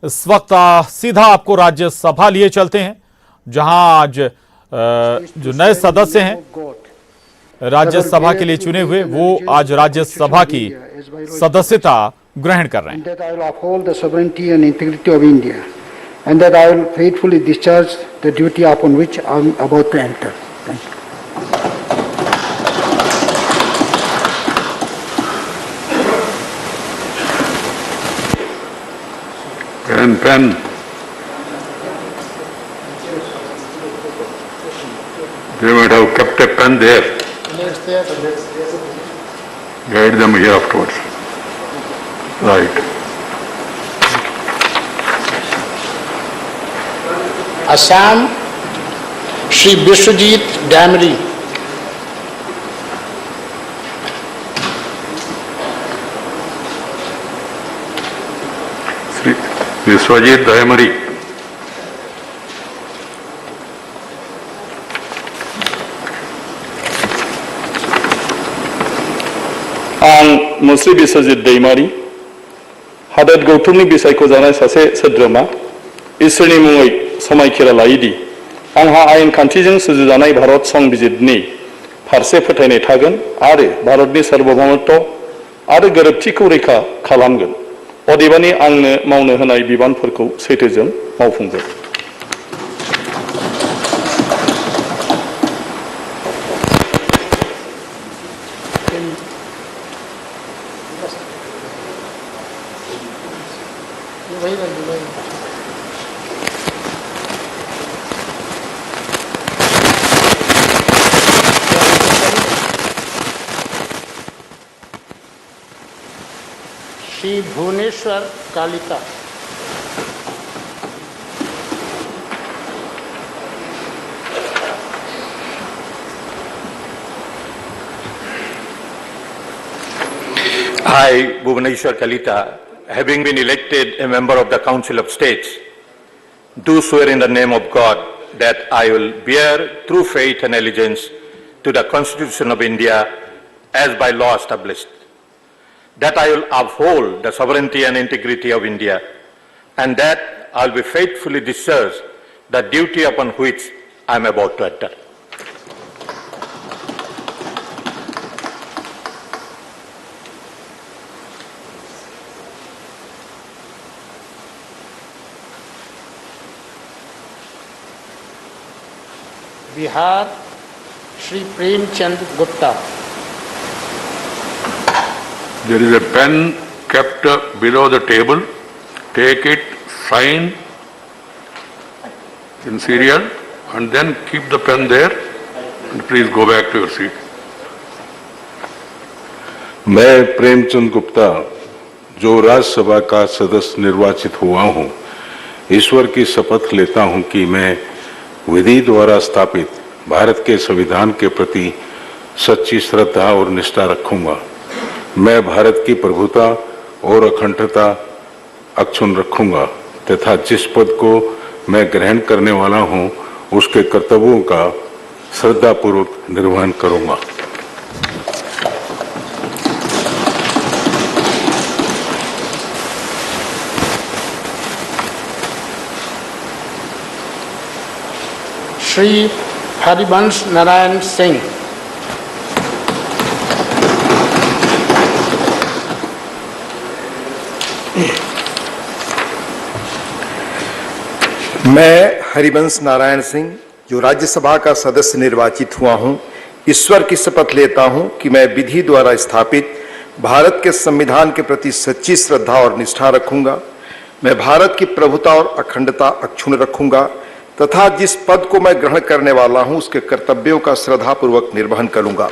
इस वक्त सीधा आपको राज्यसभा लिए चलते हैं, जहां आज जो नए सदस्य हैं राज्यसभा के लिए चुने हुए, वो आज राज्यसभा की सदस्यता ग्रहण कर रहे हैं। And that I will faithfully discharge the duty upon which I am about to enter. Thank you. Pen. They might have kept a pen there. Guide them here afterwards. Right. Assam, Shri Biswajit Damri. Shri Biswajit Damri. आं मुस्रि बिस्वजित दैमारी हादोर गौतमनि बिसायख' जानाय सासे सोद्रोमा इसोरनि मुङै समायखिरा लायोदि आंहा आयेन खान्थिजों सुजुजानाय भारत संबिजिरनि फारसे फोथायनाय थागोन आरो भारतनि सार्वभौमत्व आरो गोरोबथिखौ रैखा खालामगोन। अदेबानि आंनो मावनो होनाय बिबानफोरखौ सैथोजों मावफुंगोन। Shri Bhuneshwar Kalita. I, Bhubaneswar Kalita, having been elected a member of the Council of States, do swear in the name of God that I will bear true faith and allegiance to the Constitution of India as by law established, that I will uphold the sovereignty and integrity of India, and that I will be faithfully discharge the duty upon which I am about to enter. Bihar, Shri Prem Chand Gupta. There is a pen kept below the table. Take it, sign in serial, and then keep the pen there. And please go back to your seat. मैं प्रेमचंद गुप्ता, जो राज्यसभा का सदस्य निर्वाचित हुआ हूं, ईश्वर की शपथ लेता हूं कि मैं विधि द्वारा स्थापित भारत के संविधान के प्रति सच्ची श्रद्धा और निष्ठा रखूंगा। मैं भारत की प्रभुता और अखंडता अक्षुण्ण रखूंगा तथा जिस पद को मैं ग्रहण करने वाला हूं, उसके कर्तव्यों का श्रद्धापूर्वक निर्वहन करूंगा। Shri Harivansh Narayan Singh. मैं हरिवंश नारायण सिंह, जो राज्यसभा का सदस्य निर्वाचित हुआ हूं, ईश्वर की शपथ लेता हूं कि मैं विधि द्वारा स्थापित भारत के संविधान के प्रति सच्ची श्रद्धा और निष्ठा रखूंगा। मैं भारत की प्रभुता और अखंडता अक्षुण्ण रखूंगा तथा जिस पद को मैं ग्रहण करने वाला हूं, उसके कर्तव्यों का श्रद्धापूर्वक निर्वहन करूंगा।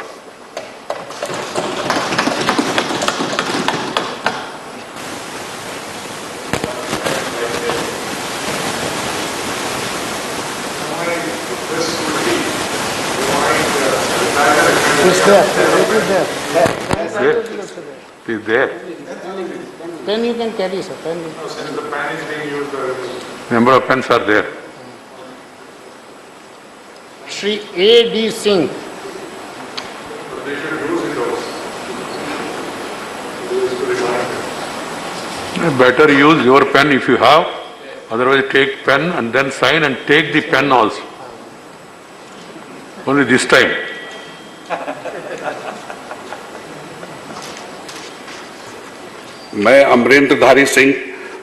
Is there. Pen you can carry, sir. Pen. Since the pen is being used, number of pens are there. Shri A.D. Singh. They should use those. Better use your pen if you have. Otherwise, take pen and then sign and take the pen also. Only this time. मैं अमरेंद्रधारी सिंह,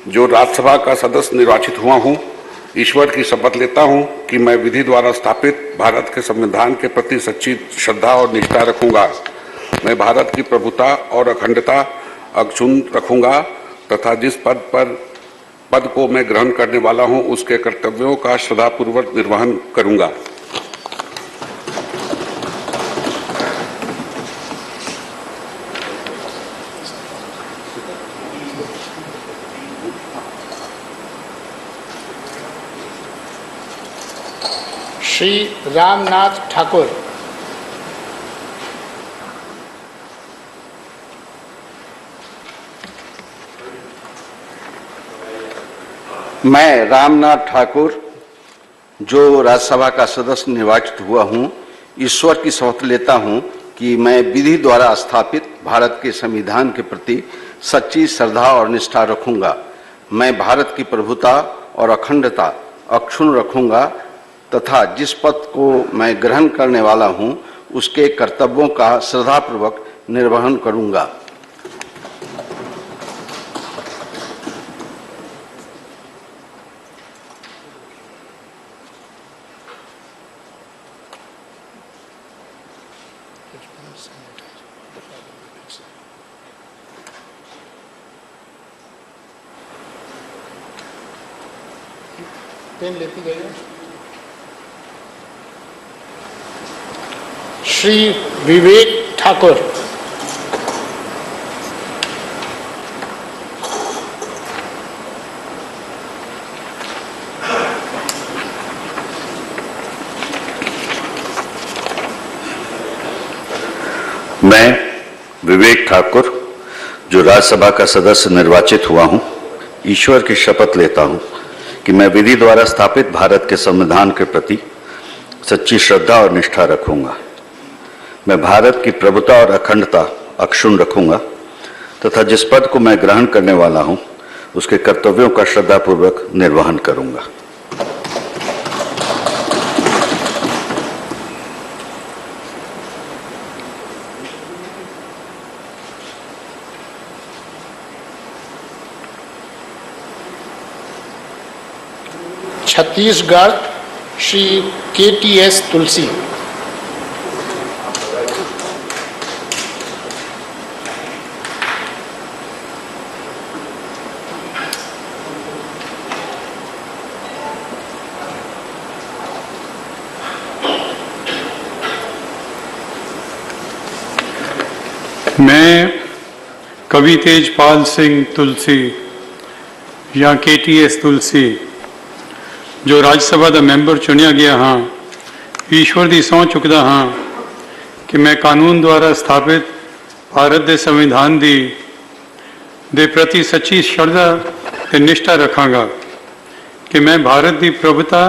जो राज्यसभा का सदस्य निर्वाचित हुआ हूं, ईश्वर की शपथ लेता हूं कि मैं विधि द्वारा स्थापित भारत के संविधान के प्रति सच्ची श्रद्धा और निष्ठा रखूंगा। मैं भारत की प्रभुता और अखंडता अक्षुण्ण रखूंगा तथा जिस पद को मैं ग्रहण करने वाला हूं, उसके कर्तव्यों का श्रद्धापूर्वक निर्वहन करूंगा। श्री रामनाथ ठाकुर। मैं रामनाथ ठाकुर, जो राज्यसभा का सदस्य निर्वाचित हुआ हूं, ईश्वर की शपथ लेता हूं कि मैं विधि द्वारा स्थापित भारत के संविधान के प्रति सच्ची श्रद्धा और निष्ठा रखूंगा। मैं भारत की प्रभुता और अखंडता अक्षुण्ण रखूंगा तथा जिस पद को मैं ग्रहण करने वाला हूं, उसके कर्तव्यों का श्रद्धापूर्वक निर्वहन करूंगा। पेन लेती गई। श्री विवेक ठाकुर। मैं विवेक ठाकुर, जो राज्यसभा का सदस्य निर्वाचित हुआ हूं, ईश्वर की शपथ लेता हूं कि मैं विधि द्वारा स्थापित भारत के संविधान के प्रति सच्ची श्रद्धा और निष्ठा रखूंगा। मैं भारत की प्रभुता और अखंडता अक्षुण्ण रखूंगा तथा जिस पद को मैं ग्रहण करने वाला हूं, उसके कर्तव्यों का श्रद्धापूर्वक निर्वहन करूंगा। छत्तीसगढ़ श्री KTS तुलसी। मैं कवि तेजपाल सिंह तुलसी या KTS तुलसी, जो राज्यसभा ਦਾ ਮੈਂਬਰ ਚੁਣਿਆ ਗਿਆ ਹਾਂ, ਈਸ਼ਵਰ ਦੀ ਸਹੁੰ ਚੁੱਕਦਾ ਹਾਂ ਕਿ ਮੈਂ ਕਾਨੂੰਨ ਦੁਆਰਾ ਸਥਾਪਿਤ ਭਾਰਤ ਦੇ ਸੰਵਿਧਾਨ ਦੇ ਪ੍ਰਤੀ ਸੱਚੀ ਸ਼ਰਧਾ ਤੇ ਨਿਸ਼ਠਾ ਰੱਖਾਂਗਾ ਕਿ ਮੈਂ ਭਾਰਤ ਦੀ ਪ੍ਰਭੁਤਾ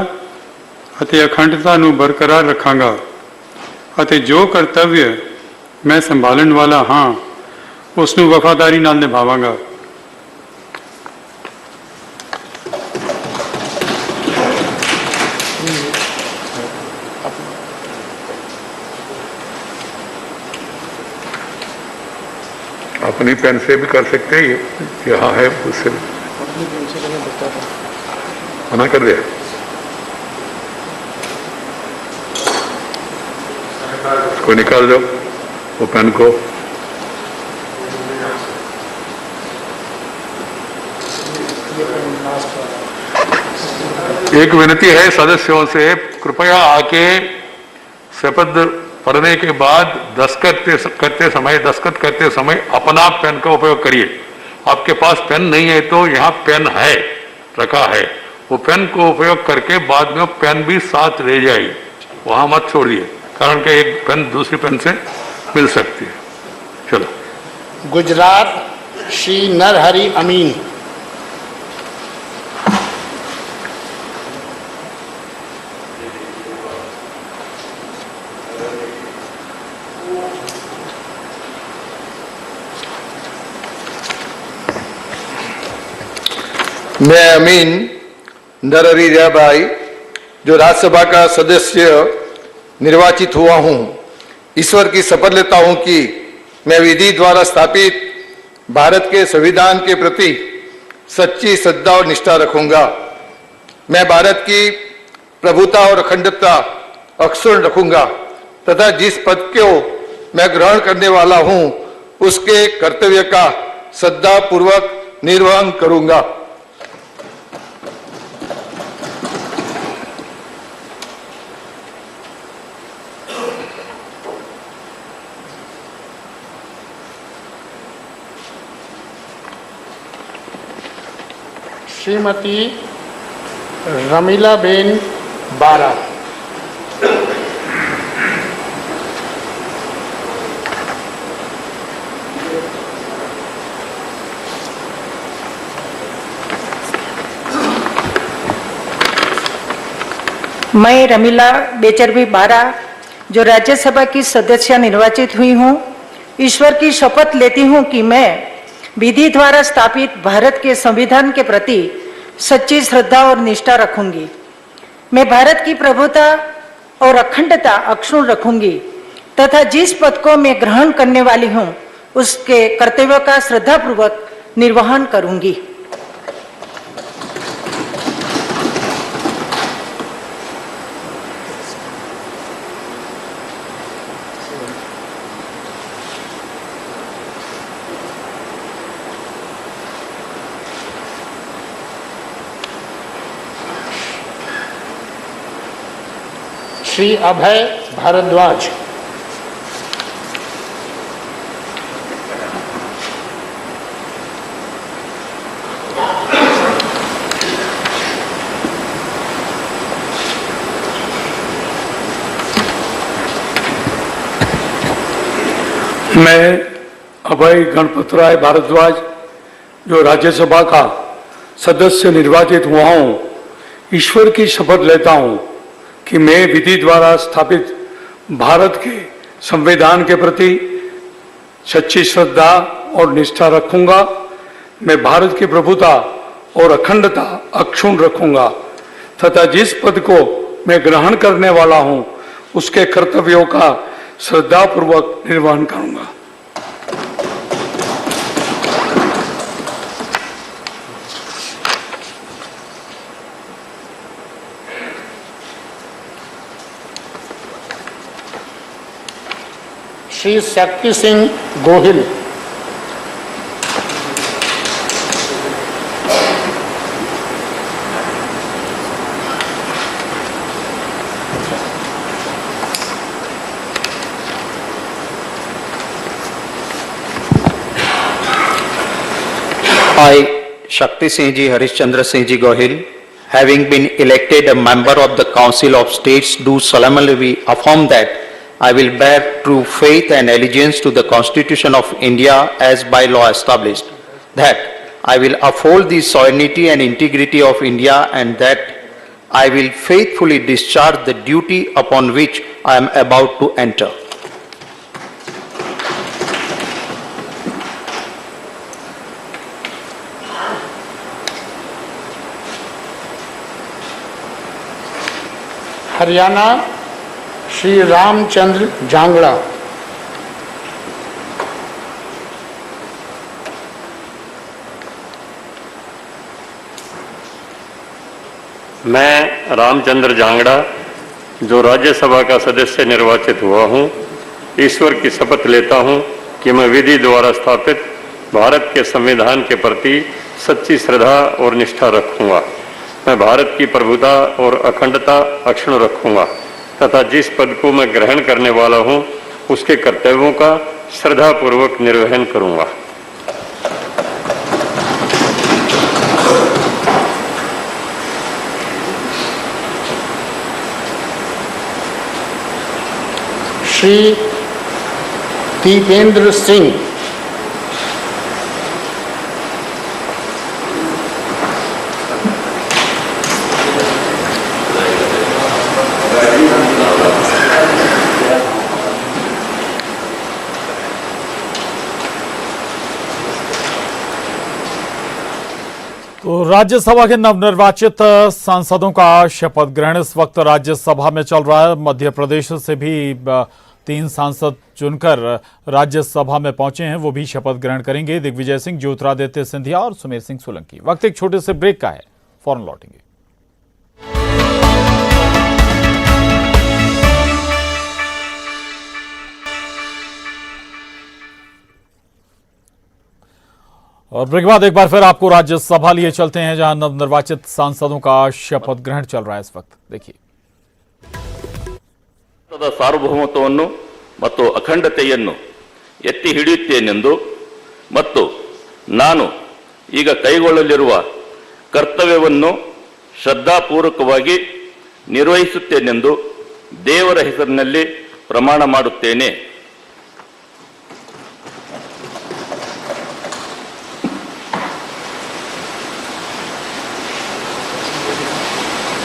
ਅਤੇ ਅਖੰਡਤਾ ਨੂੰ ਬਰਕਰਾਰ ਰੱਖਾਂਗਾ ਅਤੇ ਜੋ ਕਰਤੱਵ ਮੈਂ ਸੰਭਾਲਣ ਵਾਲਾ ਹਾਂ, ਉਸ ਨੂੰ ਵਫਾਦਾਰੀ ਨਾਲ ਨਿਭਾਵਾਂਗਾ। अपनी पेन से भी कर सकते हैं, यहाँ है उससे मना कर दिया। इसको निकाल दो वो पेन को। एक विनती है सदस्यों से, कृपया आके शपथ पढ़ने के बाद दस्तखत करते समय अपना पेन का उपयोग करिए। आपके पास पेन नहीं है तो यहाँ पेन है, रखा है, वो पेन को उपयोग करके बाद में पेन भी साथ ले जाइए, वहां मत छोड़िए, कारण कि एक पेन दूसरी पेन से मिल सकती है। चलो। गुजरात श्री नरहरि अमीन। मैं अमीन नरहरि भाई, जो राज्यसभा का सदस्य निर्वाचित हुआ हूं, ईश्वर की शपथ लेता हूं कि मैं विधि द्वारा स्थापित भारत के संविधान के प्रति सच्ची श्रद्धा और निष्ठा रखूंगा। मैं भारत की प्रभुता और अखंडता अक्षुण्ण रखूंगा तथा जिस पद को मैं ग्रहण करने वाला हूं उसके कर्तव्य का श्रद्धा पूर्वक निर्वहन करूंगा। श्रीमती रमीलाबेन बारा। मैं रमीला बेचरबी बारा, जो राज्यसभा की सदस्य निर्वाचित हुई हूँ, ईश्वर की शपथ लेती हूँ कि मैं विधि द्वारा स्थापित भारत के संविधान के प्रति सच्ची श्रद्धा और निष्ठा रखूंगी। मैं भारत की प्रभुता और अखंडता अक्षुण्ण रखूंगी तथा जिस पद को मैं ग्रहण करने वाली हूँ उसके कर्तव्यों का श्रद्धापूर्वक निर्वहन करूंगी। श्री अभय भारद्वाज। मैं अभय गणपत राय भारद्वाज, जो राज्यसभा का सदस्य निर्वाचित हुआ हूं, ईश्वर की शपथ लेता हूं कि मैं विधि द्वारा स्थापित भारत के संविधान के प्रति सच्ची श्रद्धा और निष्ठा रखूंगा। मैं भारत की प्रभुता और अखंडता अक्षुण्ण रखूंगा तथा जिस पद को मैं ग्रहण करने वाला हूं उसके कर्तव्यों का श्रद्धापूर्वक निर्वहन करूंगा। Shri Shakti Singh Gohil. I, Shakti Singh Ji Harishchandra Singh Ji Gohil, having been elected a member of the Council of States, do solemnly affirm that I will bear true faith and allegiance to the Constitution of India as by law established, that I will uphold the sovereignty and integrity of India, and that I will faithfully discharge the duty upon which I am about to enter. Haryana Shri Ramchandra Jangra. मैं रामचंद्र जांगड़ा, जो राज्यसभा का सदस्य निर्वाचित हुआ हूं, ईश्वर की शपथ लेता हूं कि मैं विधि द्वारा स्थापित भारत के संविधान के प्रति सच्ची श्रद्धा और निष्ठा रखूंगा। मैं भारत की प्रभुता और अखंडता अक्षुण्ण रखूंगा तथा जिस पद को मैं ग्रहण करने वाला हूं उसके कर्तव्यों का श्रद्धापूर्वक निर्वहन करूंगा। श्री दीपेंद्र सिंह। तो राज्यसभा के नवनिर्वाचित सांसदों का शपथ ग्रहण इस वक्त राज्यसभा में चल रहा है। मध्य प्रदेश से भी 3 सांसद चुनकर राज्यसभा में पहुंचे हैं, वो भी शपथ ग्रहण करेंगे। दिग्विजय सिंह, ज्योतिरादित्य सिंधिया और सुमेर सिंह सोलंकी। वक्त एक छोटे से ब्रेक का है, फौरन लौटेंगे। और ब्रेक के बाद एक बार फिर आपको राज्यसभा लिए चलते हैं, जहां नवनिर्वाचित सांसदों का शपथ ग्रहण चल रहा है इस वक्त। देखिए, ಸಾರ್ವಭೌಮತ್ವವನ್ನು ಮತ್ತು ಅಖಂಡತೆಯನ್ನು ಎತ್ತಿ ಹಿಡಿಯುತ್ತೇನೆಂದು ಮತ್ತು ನಾನು ಈಗ ಕೈಗೊಳ್ಳಲಿರುವ ಕರ್ತವ್ಯವನ್ನು ಶ್ರದ್ಧಾಪೂರ್ವಕವಾಗಿ ನಿರ್ವಹಿಸುತ್ತೇನೆಂದು ದೇವರ ಹೆಸರಿನಲ್ಲಿ ಪ್ರಮಾಣ ಮಾಡುತ್ತೇನೆ।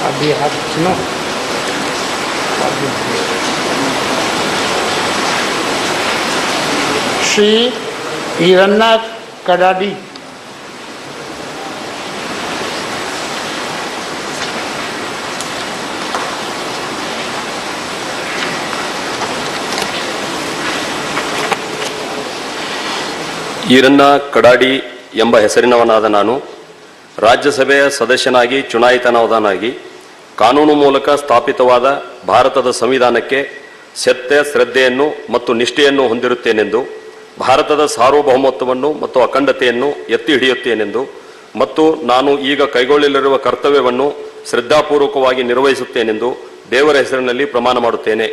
अभी आप सुनो। श्री हिरण्या कडाडी, ಈರಣ್ಣ ಕಡಾಡಿ ಎಂಬ ಹೆಸರಿನವನಾದ ನಾನು ರಾಜ್ಯಸಭೆಯ ಸದಸ್ಯನಾಗಿ ಚುನಾಯಿತನಾದನಾಗಿ ಕಾನೂನು ಮೂಲಕ ಸ್ಥಾಪಿತವಾದ ಭಾರತದ ಸಂವಿಧಾನಕ್ಕೆ ಸತ್ಯ, ಶ್ರದ್ಧೆಯನ್ನು ಮತ್ತು ನಿಷ್ಠೆಯನ್ನು ಹೊಂದಿರುತ್ತೇನೆಂದು, ಭಾರತದ ಸಾರ್ವಭೌಮತ್ವವನ್ನು ಮತ್ತು ಅಖಂಡತೆಯನ್ನು ಎತ್ತಿ ಹಿಡಿಯುತ್ತೇನೆಂದು ಮತ್ತು ನಾನು ಈಗ ಕೈಗೊಳ್ಳಲಿರುವ ಕರ್ತವ್ಯವನ್ನು ಶ್ರದ್ಧಾಪೂರ್ವಕವಾಗಿ ನಿರ್ವಹಿಸುತ್ತೇನೆಂದು ದೇವರ ಹೆಸರಿನಲ್ಲಿ ಪ್ರಮಾಣ ಮಾಡುತ್ತೇನೆ।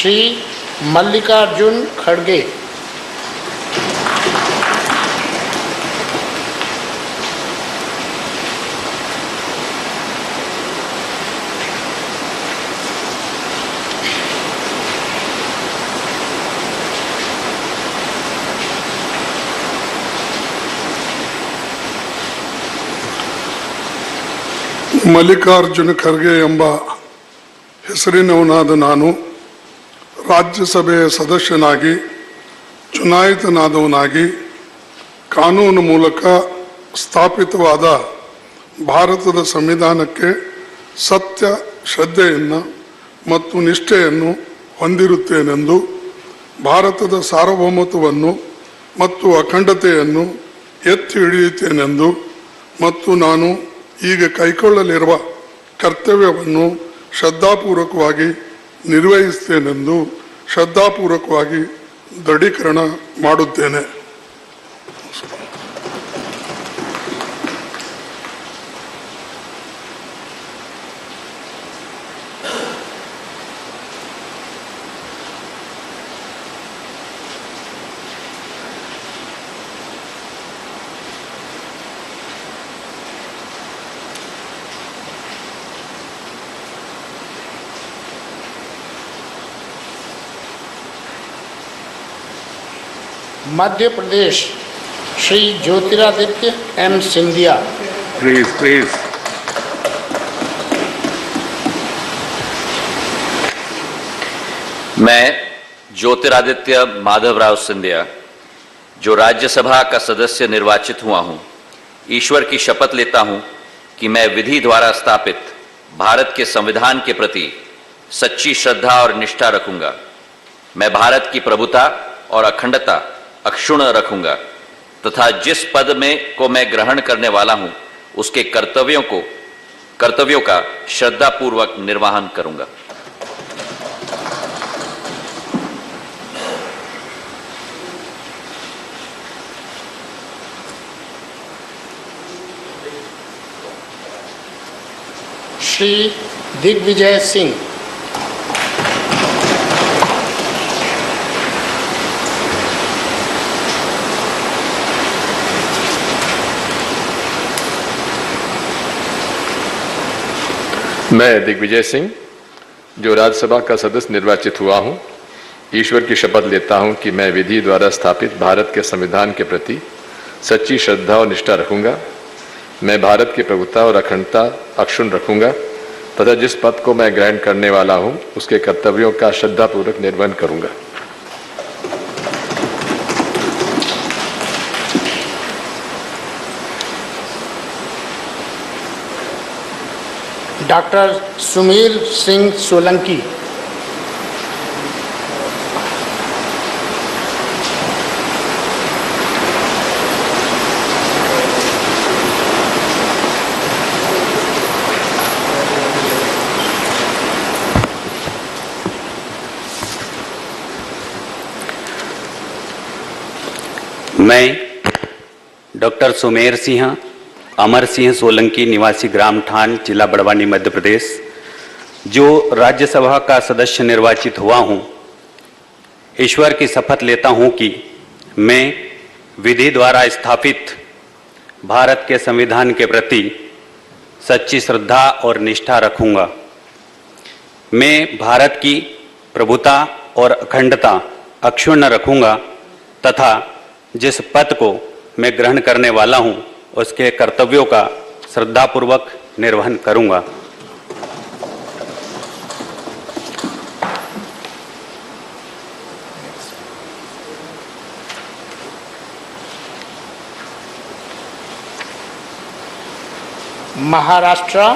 श्री मल्लिकार्जुन खड़गे, ಮಲ್ಲಿಕಾರ್ಜುನ ಖರ್ಗೆ ಎಂಬ ಹೆಸರಿನವನಾದ ನಾನು ರಾಜ್ಯಸಭೆಯ ಸದಸ್ಯನಾಗಿ ಚುನಾಯಿತನಾದವನಾಗಿ ಕಾನೂನು ಮೂಲಕ ಸ್ಥಾಪಿತವಾದ ಭಾರತದ ಸಂವಿಧಾನಕ್ಕೆ ಸತ್ಯ, ಶ್ರದ್ಧೆಯನ್ನು ಮತ್ತು ನಿಷ್ಠೆಯನ್ನು ಹೊಂದಿರುತ್ತೇನೆಂದು, ಭಾರತದ ಸಾರ್ವಭೌಮತ್ವವನ್ನು ಮತ್ತು ಅಖಂಡತೆಯನ್ನು ಎತ್ತಿ ಹಿಡಿಯುತ್ತೇನೆಂದು ಮತ್ತು ನಾನು ಈಗ ಕೈಗೊಳ್ಳಲಿರುವ ಕರ್ತವ್ಯವನ್ನು ಶ್ರದ್ಧಾಪೂರ್ವಕವಾಗಿ ನಿರ್ವಹಿಸುತ್ತೇನೆಂದು ಶ್ರದ್ಧಾಪೂರ್ವಕವಾಗಿ ದೃಢೀಕರಣ ಮಾಡುತ್ತೇನೆ। मध्य प्रदेश श्री ज्योतिरादित्य एम सिंधिया। प्लीज मैं ज्योतिरादित्य माधवराव सिंधिया, जो राज्यसभा का सदस्य निर्वाचित हुआ हूं, ईश्वर की शपथ लेता हूं कि मैं विधि द्वारा स्थापित भारत के संविधान के प्रति सच्ची श्रद्धा और निष्ठा रखूंगा। मैं भारत की प्रभुता और अखंडता अक्षुण्ण रखूंगा तथा जिस पद में को मैं ग्रहण करने वाला हूं, उसके कर्तव्यों का श्रद्धापूर्वक निर्वहन करूंगा। श्री दिग्विजय सिंह, मैं दिग्विजय सिंह, जो राज्यसभा का सदस्य निर्वाचित हुआ हूं, ईश्वर की शपथ लेता हूं कि मैं विधि द्वारा स्थापित भारत के संविधान के प्रति सच्ची श्रद्धा और निष्ठा रखूंगा मैं भारत की प्रभुता और अखंडता अक्षुण्ण रखूंगा तथा जिस पद को मैं ग्रहण करने वाला हूं उसके कर्तव्यों का श्रद्धापूर्वक निर्वहन करूंगा। डॉक्टर सुमेर सिंह सोलंकी। मैं डॉक्टर सुमेर सिंह अमर सिंह सोलंकी निवासी ग्राम ठान जिला बड़वानी मध्य प्रदेश जो राज्यसभा का सदस्य निर्वाचित हुआ हूं, ईश्वर की शपथ लेता हूं कि मैं विधि द्वारा स्थापित भारत के संविधान के प्रति सच्ची श्रद्धा और निष्ठा रखूंगा। मैं भारत की प्रभुता और अखंडता अक्षुण्ण रखूंगा तथा जिस पद को मैं ग्रहण करने वाला हूं उसके कर्तव्यों का श्रद्धापूर्वक निर्वहन करूंगा। महाराष्ट्र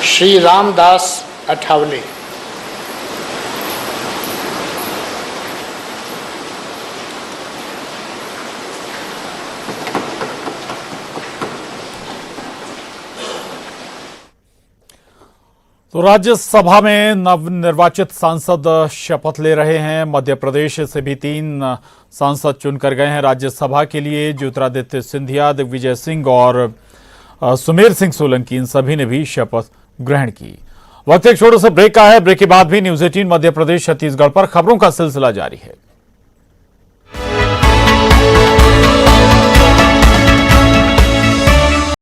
श्री रामदास अठावले। तो राज्यसभा में नवनिर्वाचित सांसद शपथ ले रहे हैं। मध्य प्रदेश से भी 3 सांसद चुनकर गए हैं राज्यसभा के लिए। ज्योतिरादित्य सिंधिया, दिग्विजय सिंह और सुमेर सिंह सोलंकी, इन सभी ने भी शपथ ग्रहण की। वक्त एक छोटे से ब्रेक का है। ब्रेक के बाद भी न्यूज़ 18 मध्य प्रदेश छत्तीसगढ़ पर खबरों का सिलसिला जारी है।